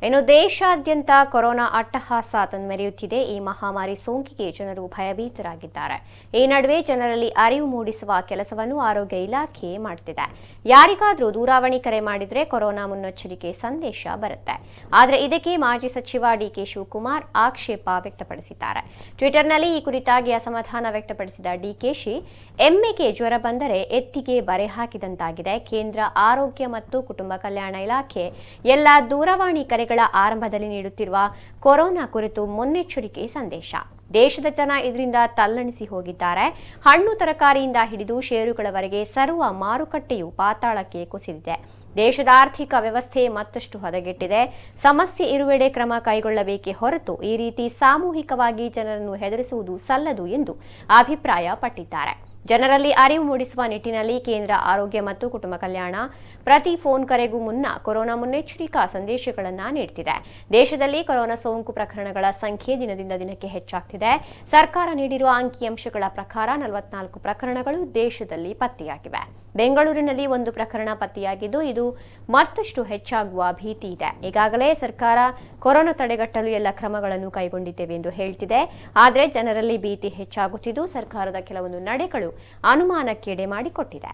ಇನ್ನು ದೇಶಾದ್ಯಂತ ಕೊರೋನಾ ಅಟ್ಟಹಾಸ ಮೆರೆಯುತ್ತಿದೆ. ಈ ಮಹಾಮಾರಿ ಸೋಂಕಿಗೆ ಜನರು ಭಯಭೀತರಾಗಿದ್ದಾರೆ. ಈ ನಡುವೆ ಜನರಲ್ಲಿ ಅರಿವು ಮೂಡಿಸುವ ಕೆಲಸವನ್ನು ಆರೋಗ್ಯ ಇಲಾಖೆ ಮಾಡುತ್ತಿದೆ. ಯಾರಿಗಾದರೂ ದೂರವಾಣಿ ಕರೆ ಮಾಡಿದ್ರೆ ಕೊರೋನಾ ಮುನ್ನೆಚ್ಚರಿಕೆ ಸಂದೇಶ ಬರುತ್ತೆ. ಆದರೆ ಇದಕ್ಕೆ ಮಾಜಿ ಸಚಿವ ಡಿಕೆ ಶಿವಕುಮಾರ್ ಆಕ್ಷೇಪ ವ್ಯಕ್ತಪಡಿಸಿದ್ದಾರೆ. ಟ್ವಿಟರ್ನಲ್ಲಿ ಈ ಕುರಿತಾಗಿ ಅಸಮಾಧಾನ ವ್ಯಕ್ತಪಡಿಸಿದ ಡಿಕೆಶಿ, ಎಮ್ಮೆಗೆ ಜ್ವರ ಬಂದರೆ ಎತ್ತಿಗೆ ಬರೆ ಹಾಕಿದಂತಾಗಿದೆ. ಕೇಂದ್ರ ಆರೋಗ್ಯ ಮತ್ತು ಕುಟುಂಬ ಕಲ್ಯಾಣ ಇಲಾಖೆ ಎಲ್ಲ ದೂರವಾಣಿ ಕರೆ ಆರಂಭದಲ್ಲಿ ನೀಡುತ್ತಿರುವ ಕೊರೋನಾ ಕುರಿತು ಮುನ್ನೆಚ್ಚರಿಕೆ ಸಂದೇಶ. ದೇಶದ ಜನ ಇದರಿಂದ ತಲ್ಲಣಿಸಿ ಹೋಗಿದ್ದಾರೆ. ಹಣ್ಣು ತರಕಾರಿಯಿಂದ ಹಿಡಿದು ಷೇರುಗಳವರೆಗೆ ಸರ್ವ ಮಾರುಕಟ್ಟೆಯು ಪಾತಾಳಕ್ಕೆ ಕುಸಿದಿದೆ. ದೇಶದ ಆರ್ಥಿಕ ವ್ಯವಸ್ಥೆ ಮತ್ತಷ್ಟು ಹದಗೆಟ್ಟಿದೆ. ಸಮಸ್ಯೆ ಇರುವೆಡೆ ಕ್ರಮ ಕೈಗೊಳ್ಳಬೇಕೇ ಹೊರತು ಈ ರೀತಿ ಸಾಮೂಹಿಕವಾಗಿ ಜನರನ್ನು ಹೆದರಿಸುವುದು ಸಲ್ಲದು ಎಂದು ಅಭಿಪ್ರಾಯಪಟ್ಟಿದ್ದಾರೆ. ಜನರಲ್ಲಿ ಅರಿವು ಮೂಡಿಸುವ ನಿಟ್ಟಿನಲ್ಲಿ ಕೇಂದ್ರ ಆರೋಗ್ಯ ಮತ್ತು ಕುಟುಂಬ ಕಲ್ಯಾಣ ಪ್ರತಿ ಫೋನ್ ಕರೆಗೂ ಮುನ್ನ ಕೊರೋನಾ ಮುನ್ನೆಚ್ಚರಿಕಾ ಸಂದೇಶಗಳನ್ನು ನೀಡುತ್ತಿದೆ. ದೇಶದಲ್ಲಿ ಕೊರೋನಾ ಸೋಂಕು ಪ್ರಕರಣಗಳ ಸಂಖ್ಯೆ ದಿನದಿಂದ ದಿನಕ್ಕೆ ಹೆಚ್ಚಾಗ್ತಿದೆ. ಸರ್ಕಾರ ನೀಡಿರುವ ಅಂಕಿಅಂಶಗಳ ಪ್ರಕಾರ 44 ಪ್ರಕರಣಗಳು ದೇಶದಲ್ಲಿ ಪತ್ತೆಯಾಗಿವೆ. ಬೆಂಗಳೂರಿನಲ್ಲಿ 1 ಪ್ರಕರಣ ಪತ್ತೆಯಾಗಿದ್ದು ಇದು ಮತ್ತಷ್ಟು ಹೆಚ್ಚಾಗುವ ಭೀತಿ ಇದೆ. ಈಗಾಗಲೇ ಸರ್ಕಾರ ಕೊರೋನಾ ತಡೆಗಟ್ಟಲು ಎಲ್ಲ ಕ್ರಮಗಳನ್ನು ಕೈಗೊಂಡಿದ್ದೇವೆ ಎಂದು ಹೇಳ್ತಿದೆ. ಆದರೆ ಜನರಲ್ಲಿ ಭೀತಿ ಹೆಚ್ಚಾಗುತ್ತಿದ್ದು ಸರ್ಕಾರದ ಕೆಲವೊಂದು ನಡೆಗಳು ಅನುಮಾನಕ್ಕೀಡೆ ಮಾಡಿಕೊಟ್ಟಿದೆ.